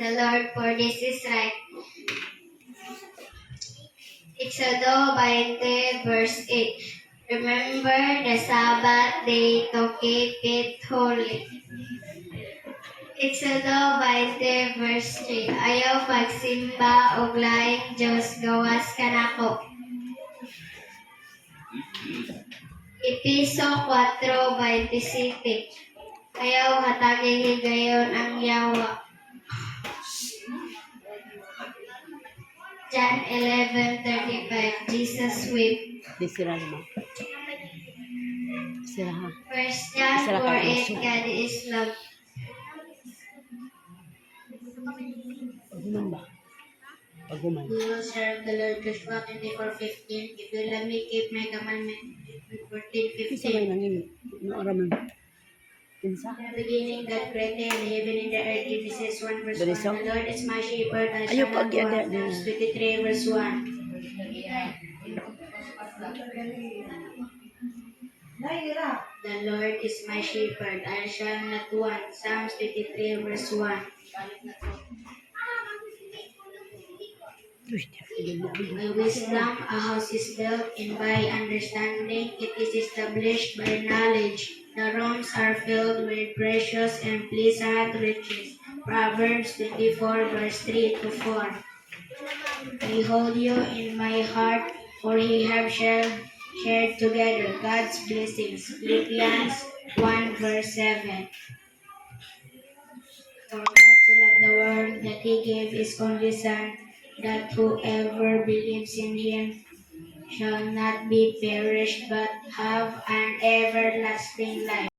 the Lord, for this is right. Exodo 20, verse 8. Remember the Sabbath day to keep it holy. Exodo 20, verse 3. Ayaw pagsimba og laing Diyos gawas kanako. Episo 4:27. Ayaw hatagin higayon ang yawa. John 11:35. Jesus wept. Di sila naman. Sila ha. 1 John Sila ka 4:8. puso. God is love. Paguman ba? Paguman. We will serve the Lord. Joshua 24:15. If you love me, keep my commandment. Kisa may 14:15. nangin. Ano araman? Kinsa? In the beginning, God created the heaven and the earth. Genesis 1 verse 1. Dali sa? The Lord is my shepherd, I Ayaw shall pa, not agya, want. agya. Psalms 23 verse 1. The Lord is my shepherd, I shall not want. Psalms 23 verse 1. Uy, di mo ako. By wisdom a house is built, and by understanding it is established by knowledge. The rooms are filled with precious and pleasant riches. Proverbs 24 verse 3 to 4. I hold you in my heart, for we have shared together God's blessings. Philippians 1 verse 7. For God to love the world that He gave His only Son, that whoever believes in Him shall not be perished but have an everlasting life.